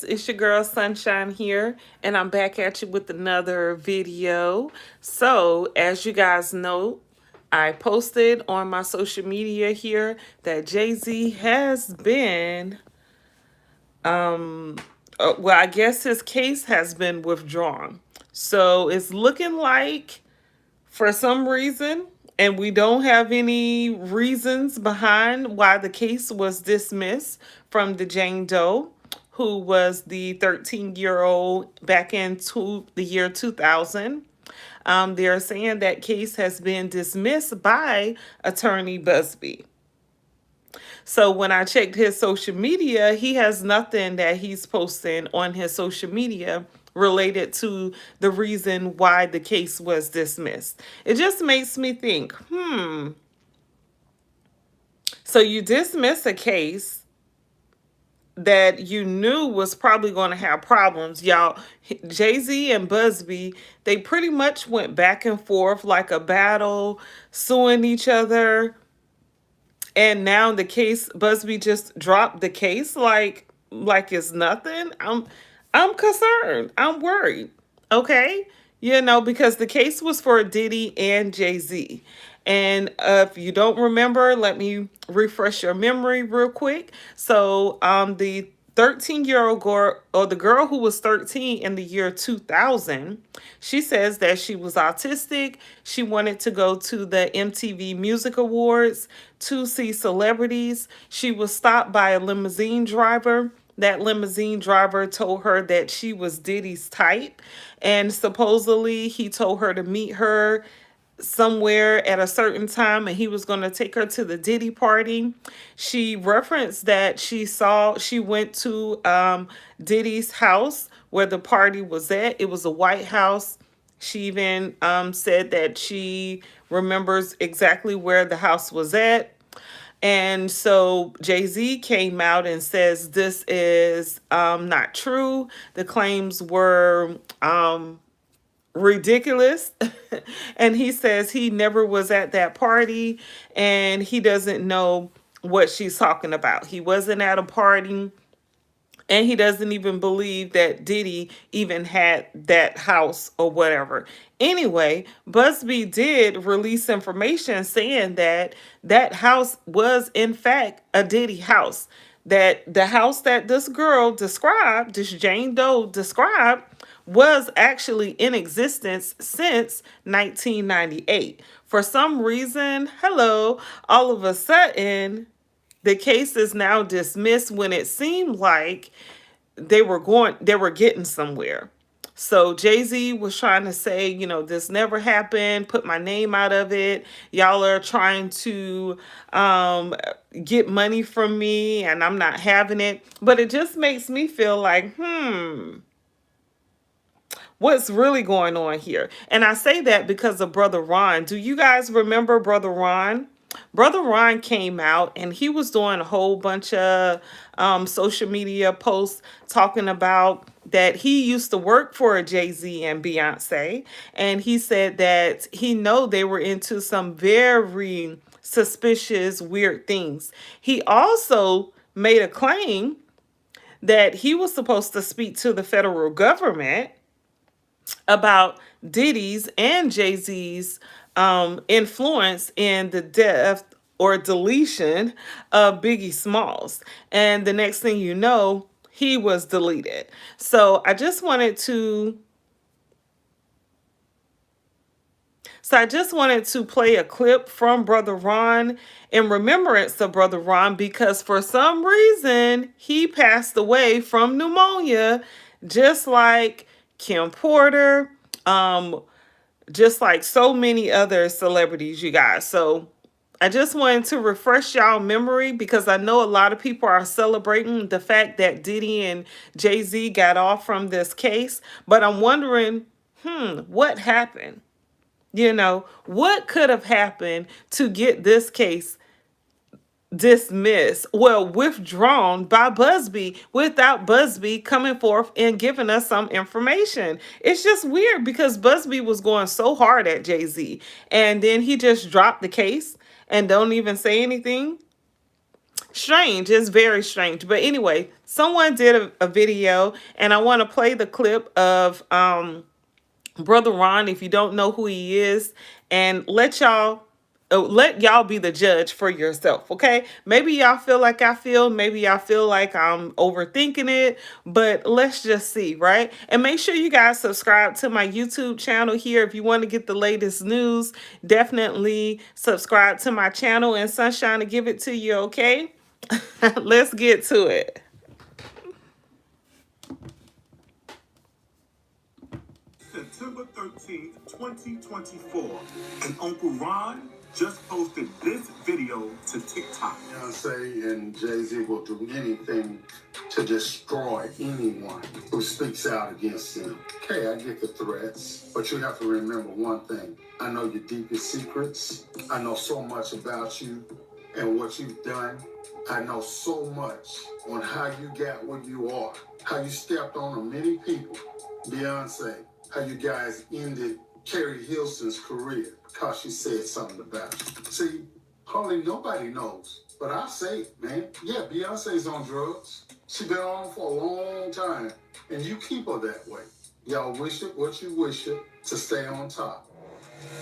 It's your girl Sunshine here, and I'm back at you with another video. So, as you guys know, I posted on my social media here that Jay-Z has been, well, I guess his case has been withdrawn. So, it's looking like for some reason, and we don't have any reasons behind why the case was dismissed from the Jane Doe, who was the 13-year-old back into the year 2000. They're saying that case has been dismissed by Attorney Busby. So when I checked his social media, he has nothing that he's posting on his social media related to the reason why the case was dismissed. It just makes me think, so you dismiss a case that you knew was probably going to have problems. Y'all, Jay-Z and Busby, they pretty much went back and forth like a battle, suing each other. And now the case, Busby just dropped the case like it's nothing. I'm concerned. I'm worried. Okay? Because the case was for Diddy and Jay-Z. And if you don't remember, let me refresh your memory real quick. So, the 13-year-old girl, or the girl who was 13 in the year 2000, she says that she was autistic. She wanted to go to the MTV Music Awards to see celebrities. She was stopped by a limousine driver. That limousine driver told her that she was Diddy's type, and supposedly he told her to meet her somewhere at a certain time and he was going to take her to the Diddy party. She referenced that she went to Diddy's house where the party was at. It was a White House. She even said that she remembers exactly where the house was at. And so Jay-Z came out and says this is not true. The claims were ridiculous. And he says he never was at that party and he doesn't know what she's talking about. He wasn't at a party and he doesn't even believe that Diddy even had that house or whatever. Anyway, Busby did release information saying that that house was in fact a Diddy house. That the house that this girl described, this Jane Doe described, was actually in existence since 1998. For some reason, hello, all of a sudden, the case is now dismissed when it seemed like they were getting somewhere. So Jay-Z was trying to say, this never happened, put my name out of it. Y'all are trying to get money from me and I'm not having it. But it just makes me feel like, what's really going on here? And I say that because of Brother Ron. Do you guys remember Brother Ron? Brother Ron came out and he was doing a whole bunch of social media posts talking about that he used to work for Jay-Z and Beyonce. And he said that he know they were into some very suspicious, weird things. He also made a claim that he was supposed to speak to the federal government about Diddy's and Jay-Z's influence in the death or deletion of Biggie Smalls. And the next thing you know, he was deleted. So I just wanted to play a clip from Brother Ron in remembrance of Brother Ron because for some reason he passed away from pneumonia, just like Kim Porter, just like so many other celebrities, you guys. So I just wanted to refresh y'all memory because I know a lot of people are celebrating the fact that Diddy and Jay-Z got off from this case. But I'm wondering, what happened? What could have happened to get this case dismissed, withdrawn by Busby without Busby coming forth and giving us some information? It's just weird because Busby was going so hard at Jay-Z and then he just dropped the case and don't even say anything. strange. It's very strange. But anyway, someone did a video, and I want to play the clip of Brother Ron, if you don't know who he is, and let y'all be the judge for yourself, okay? Maybe y'all feel like I feel, maybe y'all feel like I'm overthinking it, but let's just see, right? And make sure you guys subscribe to my YouTube channel here if you want to get the latest news. Definitely subscribe to my channel, and Sunshine to give it to you, okay? Let's get to it. September 13th, 2024, and Uncle Ron just posted this video to TikTok. Beyonce and Jay-Z will do anything to destroy anyone who speaks out against them. Okay, I get the threats, but you have to remember one thing. I know your deepest secrets. I know so much about you and what you've done. I know so much on how you got where you are, how you stepped on many people. Beyonce, how you guys ended Carrie Hilson's career because she said something about you. See, hardly nobody knows, but I say it, man. Yeah, Beyonce's on drugs. She been on them for a long time, and you keep her that way. Y'all wish it what you wish it to stay on top.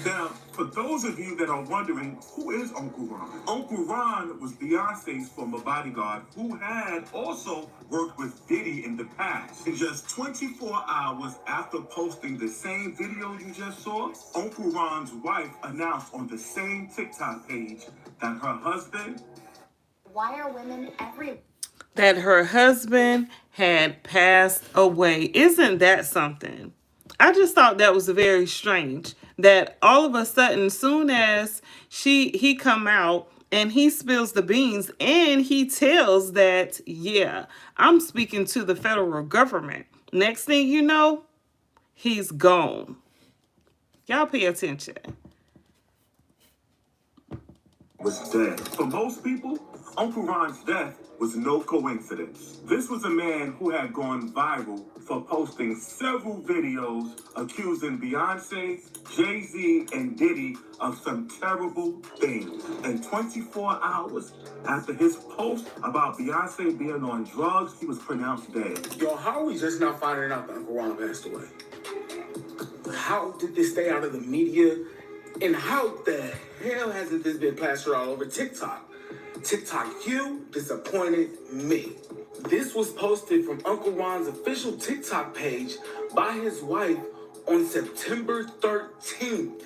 Now, for those of you that are wondering, who is Uncle Ron? Uncle Ron was Beyonce's former bodyguard who had also worked with Diddy in the past. In just 24 hours after posting the same video you just saw, Uncle Ron's wife announced on the same TikTok page that her husband... Why are women everywhere? That her husband had passed away. Isn't that something? I just thought that was very strange that all of a sudden, soon as he come out and he spills the beans and he tells that, yeah, I'm speaking to the federal government. Next thing you know, he's gone. Y'all pay attention. Was dead. For most people, Uncle Ron's death was no coincidence. This was a man who had gone viral for posting several videos accusing Beyonce, Jay-Z, and Diddy of some terrible things. And 24 hours after his post about Beyonce being on drugs, he was pronounced dead. Yo, how are we just now finding out that Uncle Ron passed away? How did this stay out of the media? And how the hell hasn't this been plastered all over TikTok? TikTok, you disappointed me. This was posted from Uncle Ron's official TikTok page by his wife on September 13th.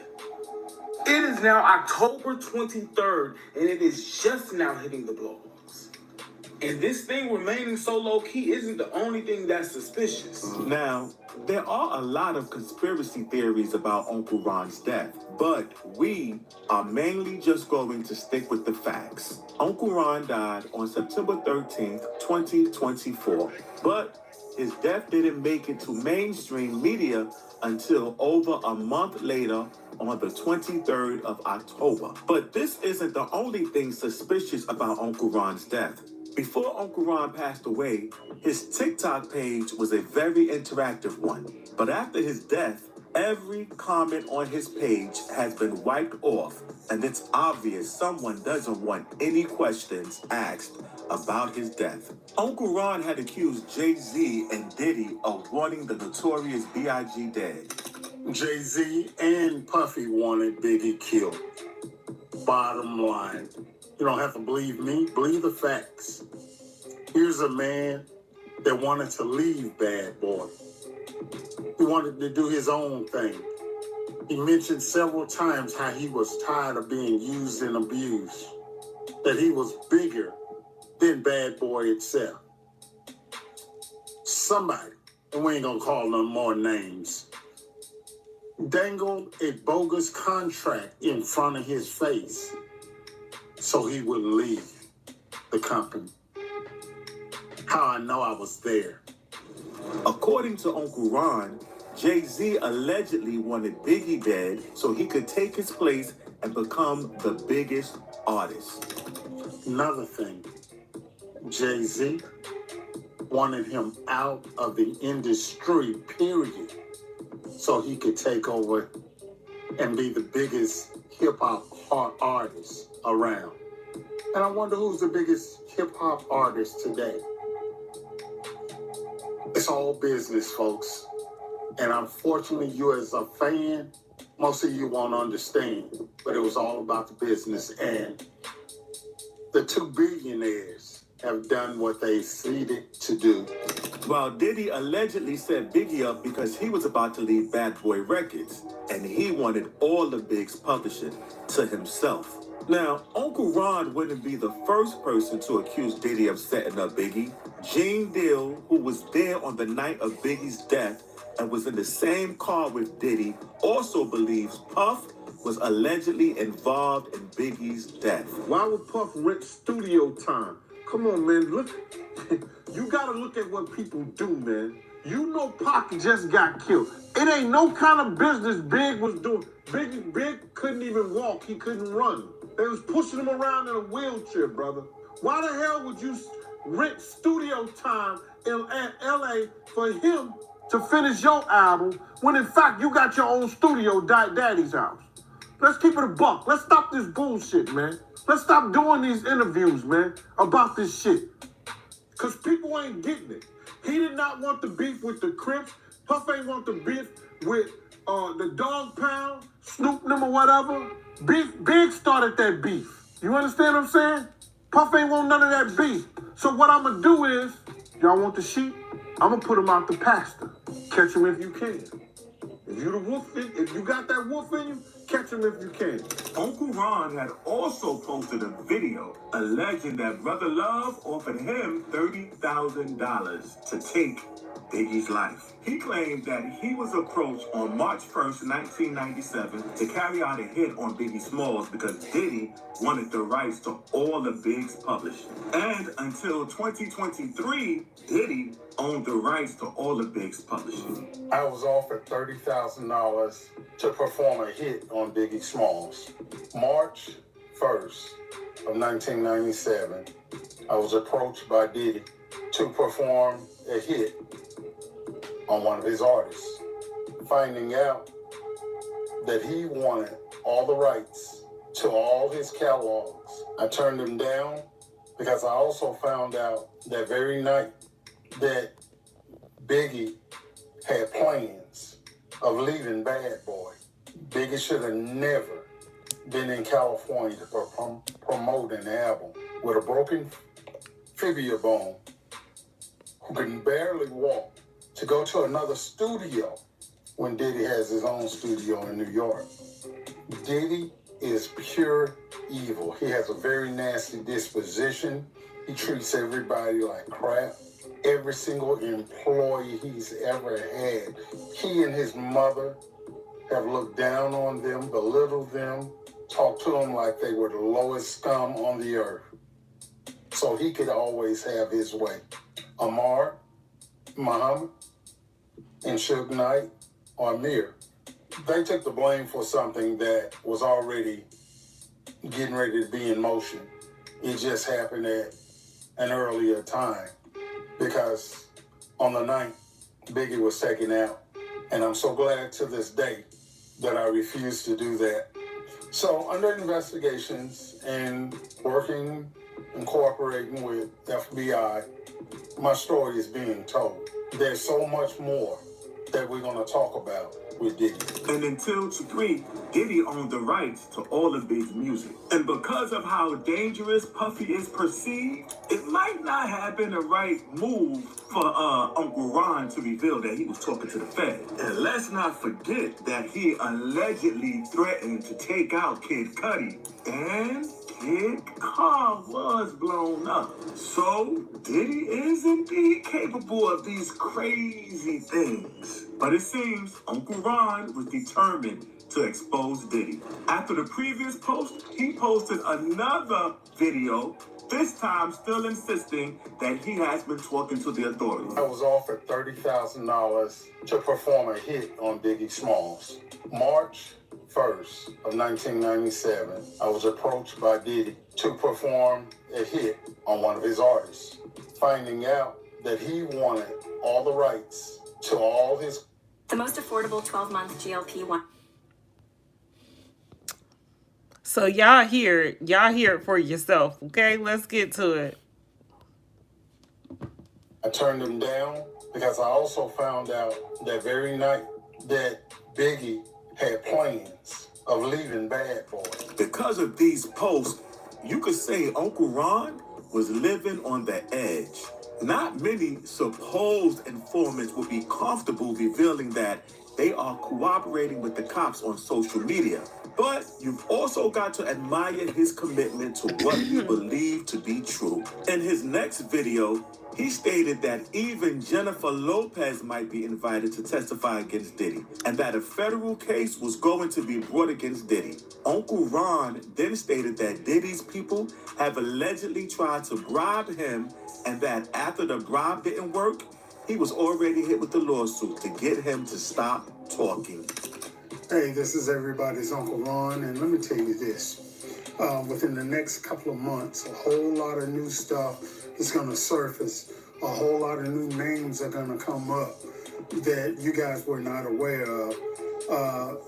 It is now October 23rd, and it is just now hitting the blogs. And this thing remaining so low-key isn't the only thing that's suspicious. Now, there are a lot of conspiracy theories about Uncle Ron's death, but we are mainly just going to stick with the facts. Uncle Ron died on September 13th, 2024, but his death didn't make it to mainstream media until over a month later on the 23rd of October. But this isn't the only thing suspicious about Uncle Ron's death. Before Uncle Ron passed away, his TikTok page was a very interactive one. But after his death, every comment on his page has been wiped off, and it's obvious someone doesn't want any questions asked about his death. Uncle Ron had accused Jay-Z and Diddy of wanting the notorious B.I.G. dead. Jay-Z and Puffy wanted Biggie killed. Bottom line. You don't have to believe me. Believe the facts. Here's a man that wanted to leave Bad Boy. He wanted to do his own thing. He mentioned several times how he was tired of being used and abused. That he was bigger than Bad Boy itself. Somebody, and we ain't gonna call no more names, dangled a bogus contract in front of his face so he wouldn't leave the company. How I know I was there. According to Uncle Ron, Jay-Z allegedly wanted Biggie dead so he could take his place and become the biggest artist. Another thing, Jay-Z wanted him out of the industry, period, so he could take over and be the biggest hip-hop artist around. And I wonder who's the biggest hip hop artist today. It's all business, folks. And unfortunately, you as a fan, most of you won't understand. But it was all about the business. And the two billionaires have done what they seeded to do. While Diddy allegedly set Biggie up because he was about to leave Bad Boy Records, and he wanted all the Big's publishing to himself. Now, Uncle Ron wouldn't be the first person to accuse Diddy of setting up Biggie. Gene Deal, who was there on the night of Biggie's death and was in the same car with Diddy, also believes Puff was allegedly involved in Biggie's death. Why would Puff rent studio time? Come on, man. Look, you gotta look at what people do, man. You know Pac just got killed. It ain't no kind of business Big was doing. Big couldn't even walk. He couldn't run. They was pushing him around in a wheelchair, brother. Why the hell would you rent studio time in LA for him to finish your album when in fact you got your own studio, Daddy's house? Let's keep it a buck. Let's stop this bullshit, man. Let's stop doing these interviews, man, about this shit. Because people ain't getting it. He did not want the beef with the Crips. Puff ain't want the beef with the Dog Pound, Snoop them or whatever. Big started that beef. You understand what I'm saying? Puff ain't want none of that beef. So what I'm going to do is, y'all want the sheep? I'm going to put them out the pasture. Catch them if you can. If you the wolf, if you got that wolf in you, catch him if you can. Uncle Ron had also posted a video alleging that Brother Love offered him $30,000 to take Biggie's life. He claimed that he was approached on March 1st, 1997 to carry out a hit on Biggie Smalls because Diddy wanted the rights to all of Big's publishing. And until 2023, Diddy owned the rights to all of Big's publishing. I was offered $30,000 to perform a hit on Biggie Smalls. March 1st of 1997, I was approached by Diddy to perform a hit on one of his artists, finding out that he wanted all the rights to all his catalogs. I turned him down because I also found out that very night that Biggie had plans of leaving Bad Boy. Biggie should have never been in California to promote an album with a broken fibula bone, who can barely walk, to go to another studio when Diddy has his own studio in New York. Diddy is pure evil. He has a very nasty disposition. He treats everybody like crap. Every single employee he's ever had, he and his mother have looked down on them, belittled them, talked to them like they were the lowest scum on the earth. So he could always have his way. Amar, Muhammad, and Suge Knight, or Amir, they took the blame for something that was already getting ready to be in motion. It just happened at an earlier time because on the night Biggie was taken out, and I'm so glad to this day that I refused to do that. So under investigations and working and cooperating with FBI, my story is being told. There's so much more that we're going to talk about with Diddy. And until Chagrin, Diddy owned the rights to all of Big's music. And because of how dangerous Puffy is perceived, it might not have been the right move for Uncle Ron to reveal that he was talking to the Fed. And let's not forget that he allegedly threatened to take out Kid Cudi. And Kid car was blown up. So Diddy is indeed capable of these crazy things. But it seems Uncle Ron was determined to expose Diddy. After the previous post, he posted another video, this time still insisting that he has been talking to the authorities. I was offered $30,000 to perform a hit on Biggie Smalls. March 1st of 1997, I was approached by Diddy to perform a hit on one of his artists, finding out that he wanted all the rights to all his... The most affordable 12-month GLP-1. So y'all hear it for yourself, okay? Let's get to it. I turned him down because I also found out that very night that Biggie had plans of leaving Bad Boy. Because of these posts, you could say Uncle Ron was living on the edge. Not many supposed informants would be comfortable revealing that they are cooperating with the cops on social media. But you've also got to admire his commitment to what he believed to be true. In his next video, he stated that even Jennifer Lopez might be invited to testify against Diddy, and that a federal case was going to be brought against Diddy. Uncle Ron then stated that Diddy's people have allegedly tried to bribe him, and that after the bribe didn't work, he was already hit with the lawsuit to get him to stop talking. Hey, this is everybody's Uncle Ron, and let me tell you this. Within the next couple of months, a whole lot of new stuff is going to surface. A whole lot of new names are going to come up that you guys were not aware of,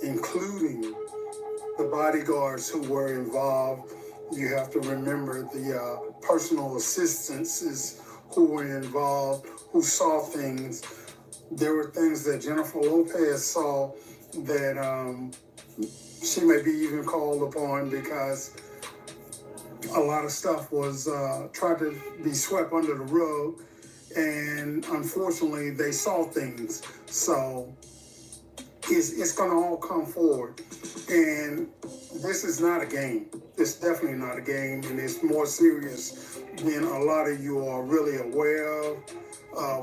including the bodyguards who were involved. You have to remember the personal assistants who were involved, who saw things. There were things that Jennifer Lopez saw that she may be even called upon because a lot of stuff was tried to be swept under the rug, and unfortunately they saw things. So it's going to all come forward, and this is not a game. It's definitely not a game, and it's more serious than a lot of you are really aware of.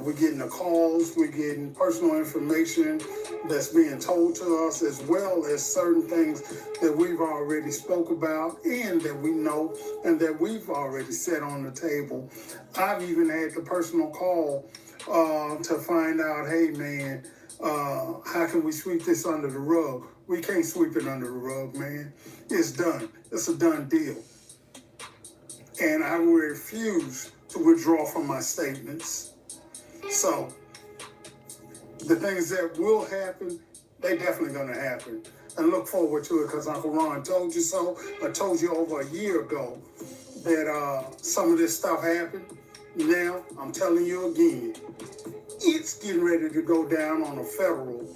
We're getting the calls, we're getting personal information that's being told to us, as well as certain things that we've already spoke about and that we know and that we've already set on the table. I've even had the personal call to find out, hey man, how can we sweep this under the rug? We can't sweep it under the rug, man. It's done. It's a done deal. And I will refuse to withdraw from my statements. So, the things that will happen, they definitely going to happen. And look forward to it because Uncle Ron told you so. I told you over a year ago that some of this stuff happened. Now, I'm telling you again, it's getting ready to go down on a federal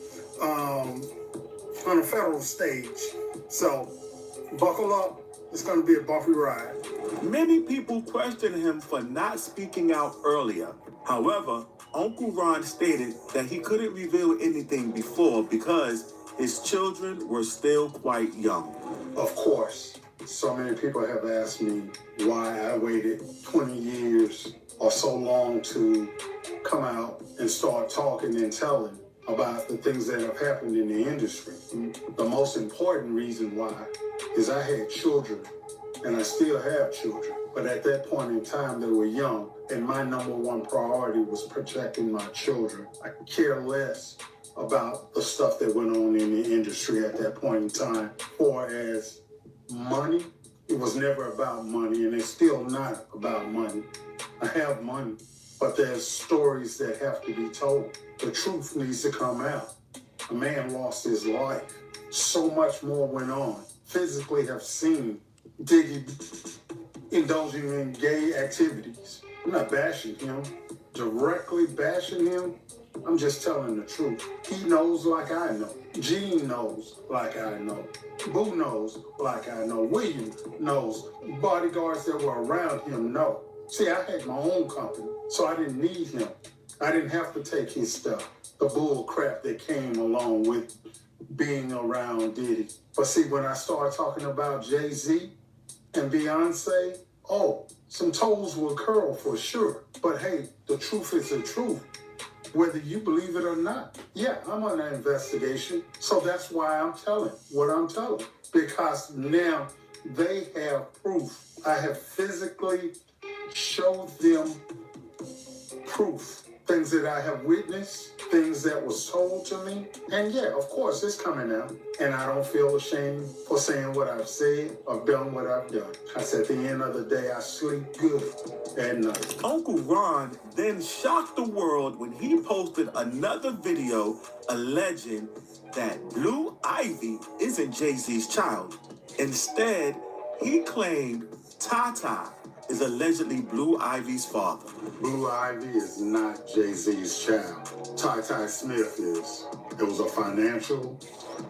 stage. So, buckle up. It's going to be a bumpy ride. Many people question him for not speaking out earlier. However, Uncle Ron stated that he couldn't reveal anything before because his children were still quite young. Of course, so many people have asked me why I waited 20 years or so long to come out and start talking and telling about the things that have happened in the industry. The most important reason why is I had children, and I still have children. But at that point in time, they were young, and my number one priority was protecting my children. I care less about the stuff that went on in the industry at that point in time. For as money, it was never about money, and it's still not about money. I have money, but there's stories that have to be told. The truth needs to come out. A man lost his life. So much more went on. Physically have seen Diddy indulging in gay activities. I'm not bashing him, directly bashing him. I'm just telling the truth. He knows like I know. Gene knows like I know. Boo knows like I know. William knows. Bodyguards that were around him know. See, I had my own company, so I didn't need him. I didn't have to take his stuff, the bull crap that came along with being around Diddy. But see, when I started talking about JayZ and Beyonce, oh, some toes will curl for sure. But hey, the truth is the truth, whether you believe it or not. Yeah, I'm on an investigation, so that's why I'm telling what I'm telling. Because now they have proof. I have physically showed them proof. Things that I have witnessed, things that was told to me. And yeah, of course, it's coming out. And I don't feel ashamed for saying what I've said or done what I've done. Because at the end of the day, I sleep good at night. Uncle Ron then shocked the world when he posted another video alleging that Blue Ivy isn't JayZ's child. Instead, he claimed Tata is allegedly Blue Ivy's father. Blue Ivy is not Jay-Z's child. Ty Smith is. It was a financial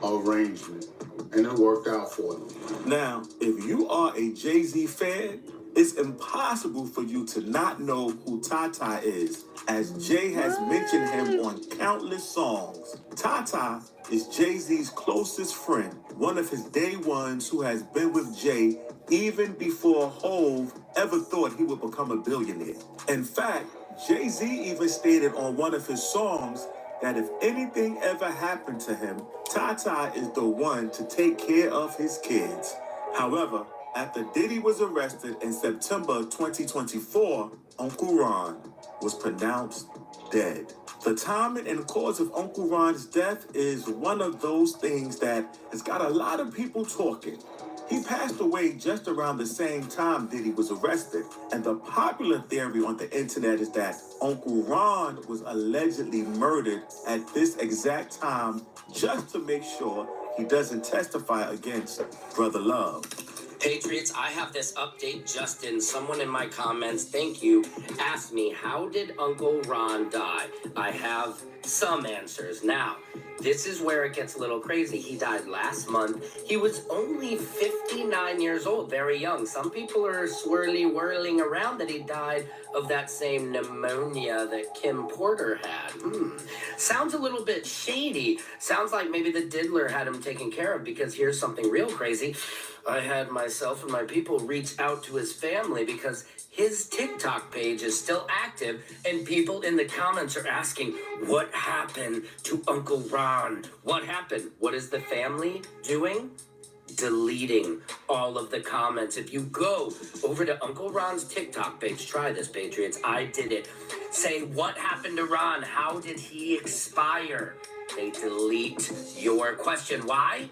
arrangement, and it worked out for them. Now, if you are a Jay-Z fan, it's impossible for you to not know who Tata is, as Jay has mentioned him on countless songs. Tata is Jay-Z's closest friend, one of his day ones who has been with Jay even before Hov ever thought he would become a billionaire. In fact, Jay-Z even stated on one of his songs that if anything ever happened to him, Tata is the one to take care of his kids. However, after Diddy was arrested in September 2024, Uncle Ron was pronounced dead. The timing and cause of Uncle Ron's death is one of those things that has got a lot of people talking. He passed away just around the same time Diddy was arrested, and the popular theory on the internet is that Uncle Ron was allegedly murdered at this exact time just to make sure he doesn't testify against Brother Love. Patriots, I have this update just in. Someone in my comments, thank you, asked me, how did Uncle Ron die? I have some answers. Now, this is where it gets a little crazy. He died last month. He was only 59 years old, very young. Some people are whirling around that he died of that same pneumonia that Kim Porter had. Sounds a little bit shady. Sounds like maybe the diddler had him taken care of, because here's something real crazy. I had myself and my people reach out to his family because his TikTok page is still active, and people in the comments are asking, what happened to Uncle Ron? What happened? What is the family doing? Deleting all of the comments. If you go over to Uncle Ron's TikTok page, try this, Patriots, I did it. Say, what happened to Ron? How did he expire? They delete your question. Why?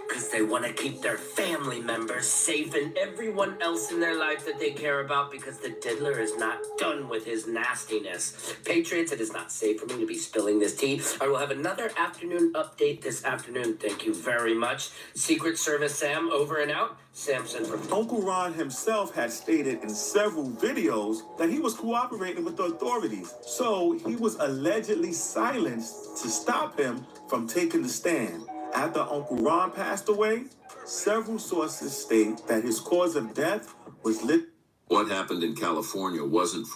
Because they want to keep their family members safe and everyone else in their life that they care about, because the diddler is not done with his nastiness. Patriots, it is not safe for me to be spilling this tea. I will have another afternoon update this afternoon. Thank you very much. Secret Service Sam, over and out. Samson from Uncle Ron himself had stated in several videos that he was cooperating with the authorities, so he was allegedly silenced to stop him from taking the stand. After Uncle Ron passed away, several sources state that his cause of death was lit. What happened in California wasn't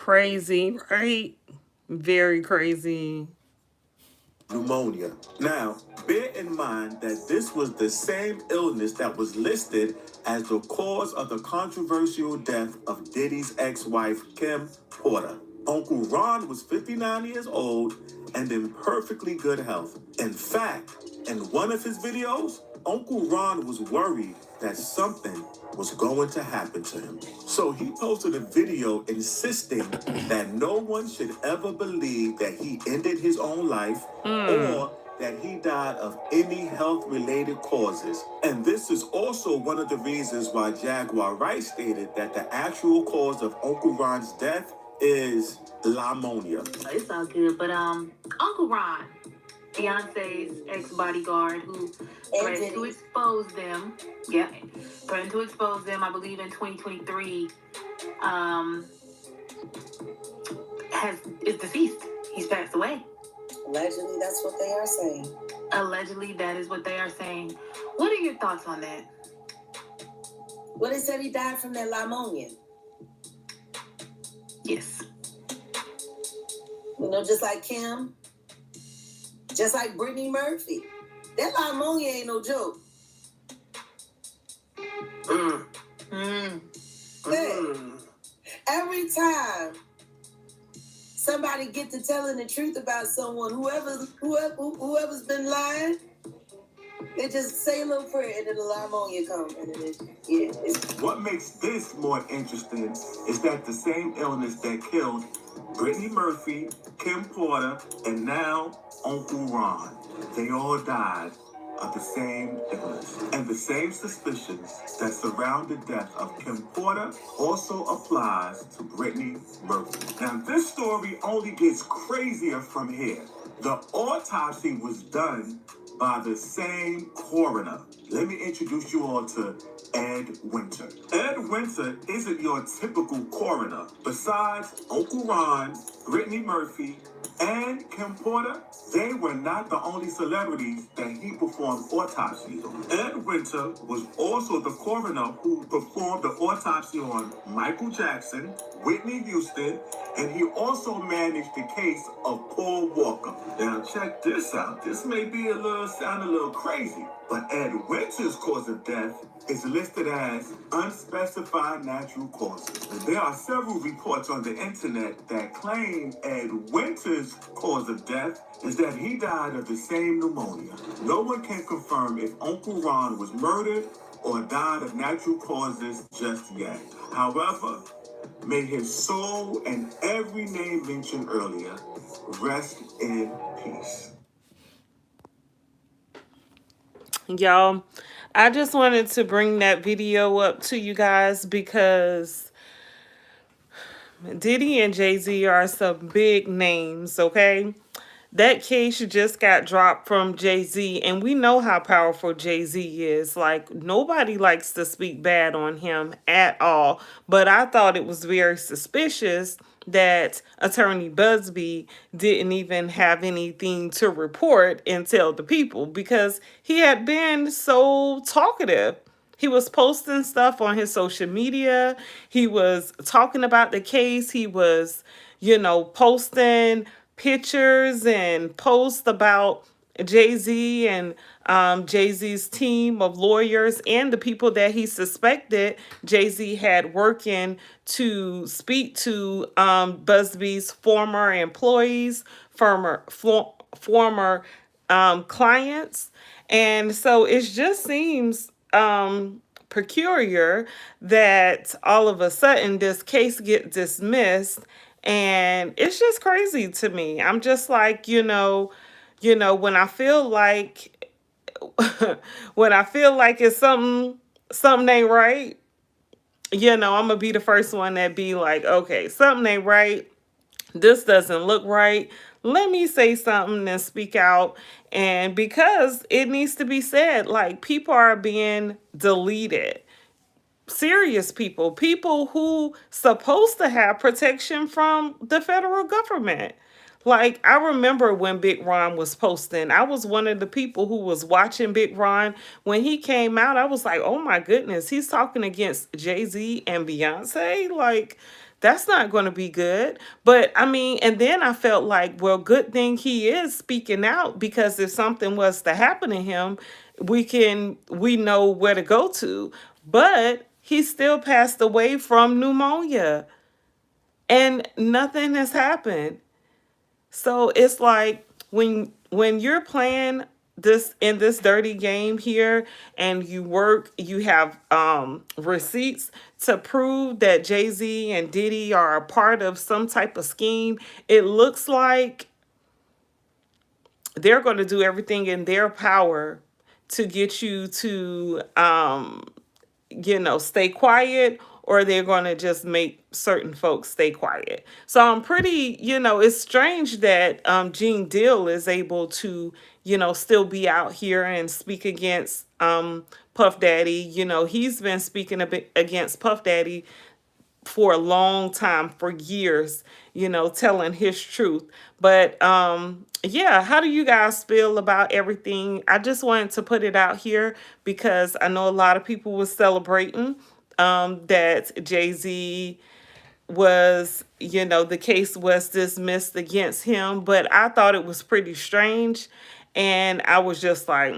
Crazy, right? Very crazy. Pneumonia. Now, bear in mind that this was the same illness that was listed as the cause of the controversial death of Diddy's ex-wife, Kim Porter. Uncle Ron was 59 years old and in perfectly good health. In fact, in one of his videos, Uncle Ron was worried that something was going to happen to him. So he posted a video insisting that no one should ever believe that he ended his own life or that he died of any health-related causes. And this is also one of the reasons why Jaguar Wright stated that the actual cause of Uncle Ron's death is pneumonia. It's all good, but Uncle Ron, Beyonce's ex-bodyguard, who threatened to expose them. Yeah, threatened to expose them. I believe in 2023. Is deceased. He's passed away. Allegedly, that's what they are saying. Allegedly, that is what they are saying. What are your thoughts on that? Well, they said he died from that pneumonia. Yes. You know, just like Kim, just like Brittany Murphy. That pneumonia ain't no joke. Hey, every time somebody get to telling the truth about someone, whoever's been lying, they just say a little prayer and then the pneumonia comes. And it's... What makes this more interesting is that the same illness that killed Brittany Murphy, Kim Porter, and now Uncle Ron, they all died of the same illness. And the same suspicions that surround the death of Kim Porter also applies to Brittany Murphy. Now, this story only gets crazier from here. The autopsy was done by the same coroner. Let me introduce you all to Ed Winter. Ed Winter isn't your typical coroner. Besides Uncle Ron, Brittany Murphy, and Kim Porter, they were not the only celebrities that he performed autopsies on. Ed Winter was also the coroner who performed the autopsy on Michael Jackson, Whitney Houston, and he also managed the case of Paul Walker. Now check this out. This may be sound a little crazy, but Ed Winter's cause of death is listed as unspecified natural causes. And there are several reports on the internet that claim Ed Winter's cause of death is that he died of the same pneumonia. No one can confirm if Uncle Ron was murdered or died of natural causes just yet. However, may his soul and every name mentioned earlier rest in peace. Y'all, I just wanted to bring that video up to you guys because Diddy and Jay-Z are some big names, okay? That case just got dropped from Jay-Z, and we know how powerful Jay-Z is. Like, nobody likes to speak bad on him at all. But I thought it was very suspicious that Attorney Busby didn't even have anything to report and tell the people because he had been so talkative. He was posting stuff on his social media. He was talking about the case. He was, posting pictures and posts about Jay-Z and Jay-Z's team of lawyers and the people that he suspected Jay-Z had working to speak to Busby's former employees, former clients. And so it just seems peculiar that all of a sudden this case gets dismissed, and it's just crazy to me. I'm just like, when I feel like it's something ain't right, I'm gonna be the first one that be like, okay, something ain't right. This doesn't look right. Let me say something and speak out. And because it needs to be said, like, people are being deleted. Serious people who supposed to have protection from the federal government. Like, I remember when Big Ron was posting, I was one of the people who was watching Big Ron. When he came out, I was like, oh my goodness, he's talking against Jay-Z and Beyonce? Like, that's not going to be good. But I mean, and then I felt like, well, good thing he is speaking out, because if something was to happen to him, we know where to go to. But he still passed away from pneumonia and nothing has happened. So it's like when you're playing this in this dirty game here, and you have receipts to prove that Jay-Z and Diddy are a part of some type of scheme, it looks like they're going to do everything in their power to get you to stay quiet, or they're going to just make certain folks stay quiet. So I'm pretty, it's strange that Gene Deal is able to, still be out here and speak against Puff Daddy. He's been speaking a bit against Puff Daddy for a long time, for years, telling his truth. But yeah, how do you guys feel about everything? I just wanted to put it out here because I know a lot of people were celebrating that Jay-Z was, the case was dismissed against him, but I thought it was pretty strange, and I was just like,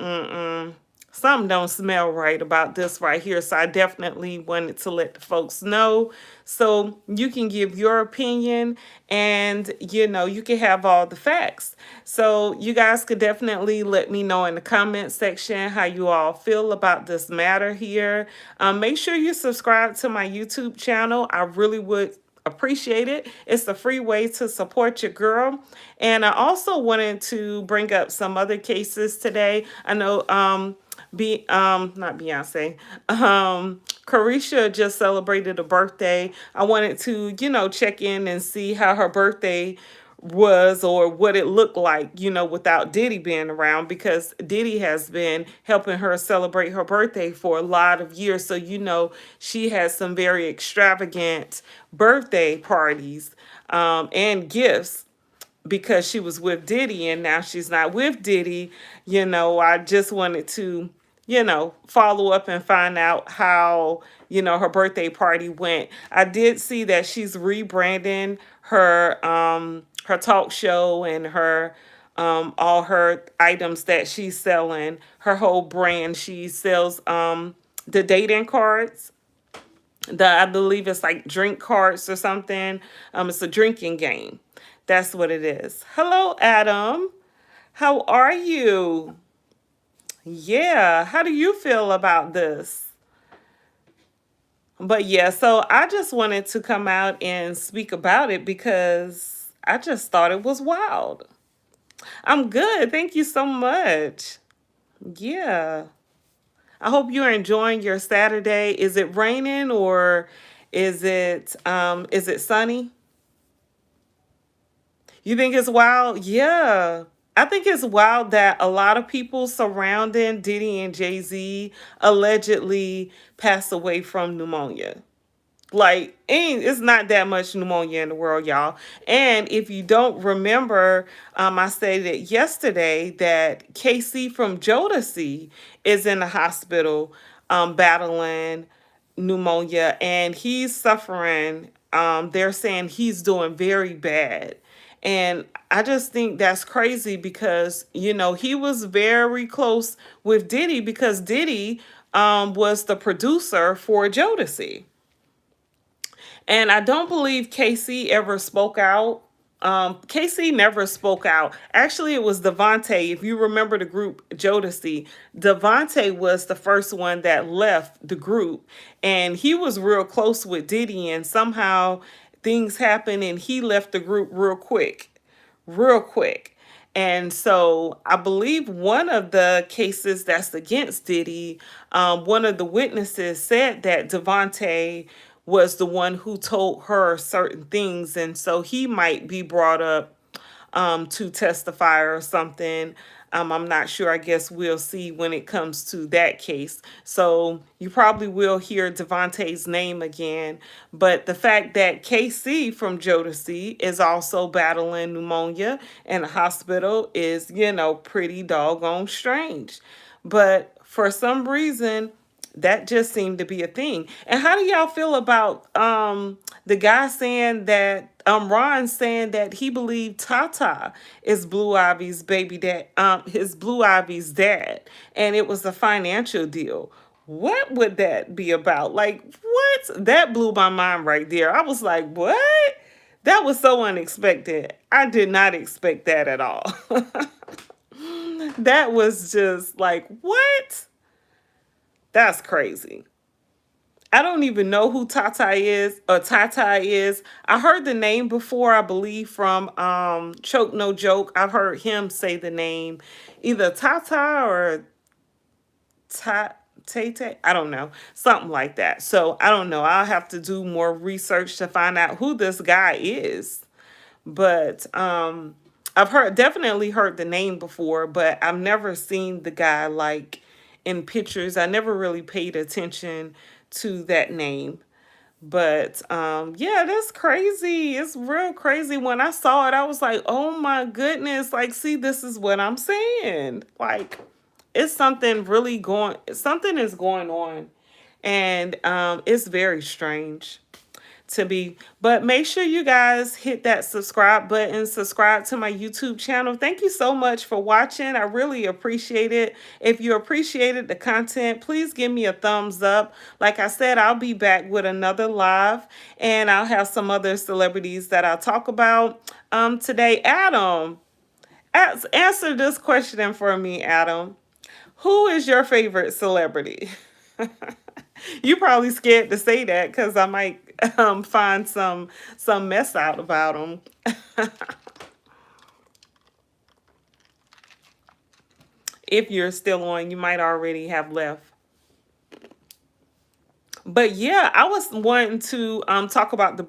something don't smell right about this right here. So I definitely wanted to let the folks know, so you can give your opinion, and you can have all the facts. So you guys could definitely let me know in the comment section how you all feel about this matter here. Make sure you subscribe to my YouTube channel. I really would appreciate it. It's a free way to support your girl. And I also wanted to bring up some other cases today. I know not Beyonce, Carisha just celebrated a birthday. I wanted to, check in and see how her birthday was or what it looked like, without Diddy being around, because Diddy has been helping her celebrate her birthday for a lot of years. So, she has some very extravagant birthday parties and gifts because she was with Diddy and now she's not with Diddy. I just wanted to, follow up and find out how, her birthday party went. I did see that she's rebranding her talk show and her all her items that she's selling, her whole brand. She sells the dating cards. I believe it's like drink cards or something. It's a drinking game. That's what it is. Hello, Adam. How are you? Yeah, how do you feel about this? But yeah, so I just wanted to come out and speak about it because I just thought it was wild. I'm good. Thank you so much. Yeah. I hope you're enjoying your Saturday. Is it raining or is it sunny? You think it's wild? Yeah. I think it's wild that a lot of people surrounding Diddy and Jay-Z allegedly passed away from pneumonia. Like, it's not that much pneumonia in the world, y'all. And if you don't remember, I stated yesterday that KC from Jodeci is in the hospital battling pneumonia, and he's suffering. They're saying he's doing very bad. And I just think that's crazy because, he was very close with Diddy because Diddy was the producer for Jodeci. And I don't believe KC ever spoke out. KC never spoke out. Actually, it was Devontae. If you remember the group Jodeci, Devontae was the first one that left the group. And he was real close with Diddy. And somehow things happened and he left the group real quick. Real quick. And so I believe one of the cases that's against Diddy, one of the witnesses said that Devontae was the one who told her certain things. And so he might be brought up to testify or something. I'm not sure. I guess we'll see when it comes to that case. So you probably will hear Devontae's name again. But the fact that KC from Jodeci is also battling pneumonia in a hospital is, pretty doggone strange. But for some reason, that just seemed to be a thing. And how do y'all feel about the guy saying that Ron saying that he believed Tata is Blue Ivy's baby dad, his Blue Ivy's dad, and it was a financial deal? What would that be about? Like, what? That blew my mind right there. I was like, what? That was so unexpected. I did not expect that at all. That was just like, what? That's crazy. I don't even know who Tata is or Tata is. I heard the name before, I believe, from Choke No Joke. I've heard him say the name either Tata or Tay. I don't know. Something like that. So I don't know. I'll have to do more research to find out who this guy is. But I've definitely heard the name before, but I've never seen the guy like in pictures. I never really paid attention to that name. But yeah, that's crazy. It's real crazy. When I saw it, I was like, oh my goodness. Like, see, this is what I'm saying. Like, it's something is going on. And it's very strange to be. But make sure you guys hit that subscribe button, subscribe to my YouTube channel. Thank you so much for watching. I really appreciate it. If you appreciated the content, please give me a thumbs up. Like I said, I'll be back with another live, and I'll have some other celebrities that I'll talk about today. Adam, answer this question for me, Adam. Who is your favorite celebrity? You probably scared to say that because I might find some mess out about them. If you're still on, you might already have left. But yeah, I was wanting to talk about the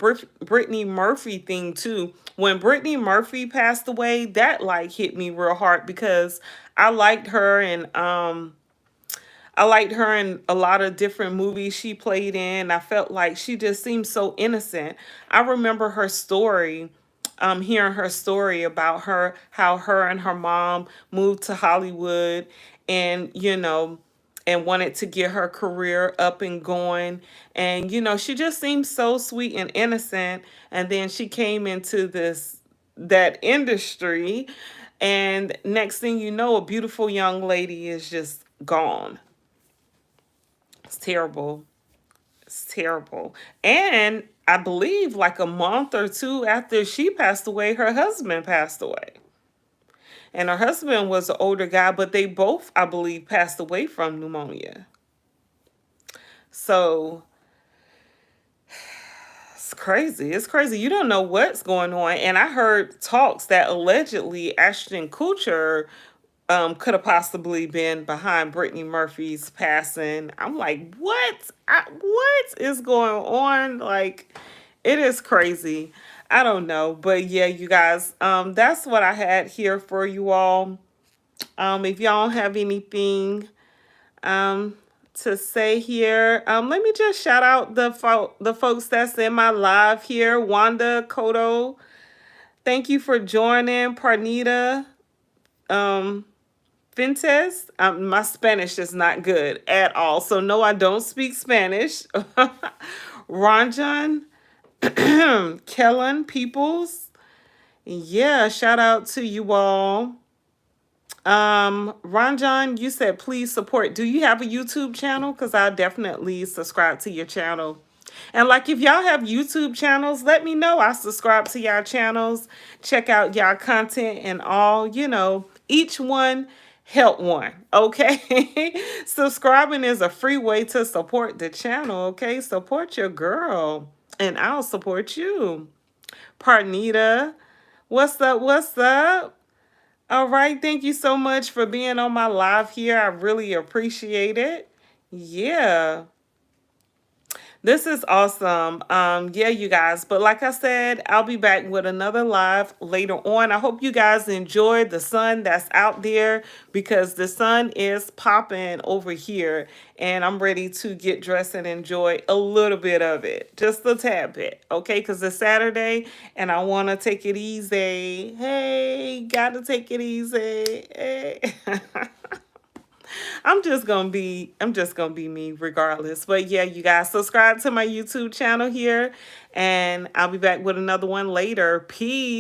Brittany Murphy thing too. When Brittany Murphy passed away, that like hit me real hard because I liked her and I liked her in a lot of different movies she played in. I felt like she just seemed so innocent. I remember her story, hearing her story about her, how her and her mom moved to Hollywood and, and wanted to get her career up and going. And, she just seemed so sweet and innocent. And then she came into that industry. And next thing you know, a beautiful young lady is just gone. It's terrible. It's terrible. And I believe like a month or two after she passed away, her husband passed away. And her husband was an older guy, but they both, I believe, passed away from pneumonia. So it's crazy. It's crazy. You don't know what's going on. And I heard talks that allegedly Ashton Kutcher could have possibly been behind Brittany Murphy's passing. I'm like, what? What is going on? Like, it is crazy. I don't know. But yeah, you guys, that's what I had here for you all. If y'all don't have anything to say here, let me just shout out the folks that's in my live here. Wanda Kodo, thank you for joining. Parnita, Fintes, my Spanish is not good at all. So no, I don't speak Spanish. Ranjan, Kellen Peoples. Yeah, shout out to you all. Ranjan, you said please support. Do you have a YouTube channel? Because I definitely subscribe to your channel. And like if y'all have YouTube channels, let me know. I subscribe to y'all channels. Check out y'all content and all, each one help one, okay? Subscribing is a free way to support the channel, okay? Support your girl and I'll support you. Parnita, what's up? What's up? All right, thank you so much for being on my live here. I really appreciate it. Yeah. This is awesome. Yeah, you guys. But like I said, I'll be back with another live later on. I hope you guys enjoyed the sun that's out there because the sun is popping over here. And I'm ready to get dressed and enjoy a little bit of it. Just a tad bit. Okay, because it's Saturday and I want to take it easy. Hey, gotta take it easy. Hey. I'm just gonna be me regardless. But yeah, you guys subscribe to my YouTube channel here and I'll be back with another one later. Peace.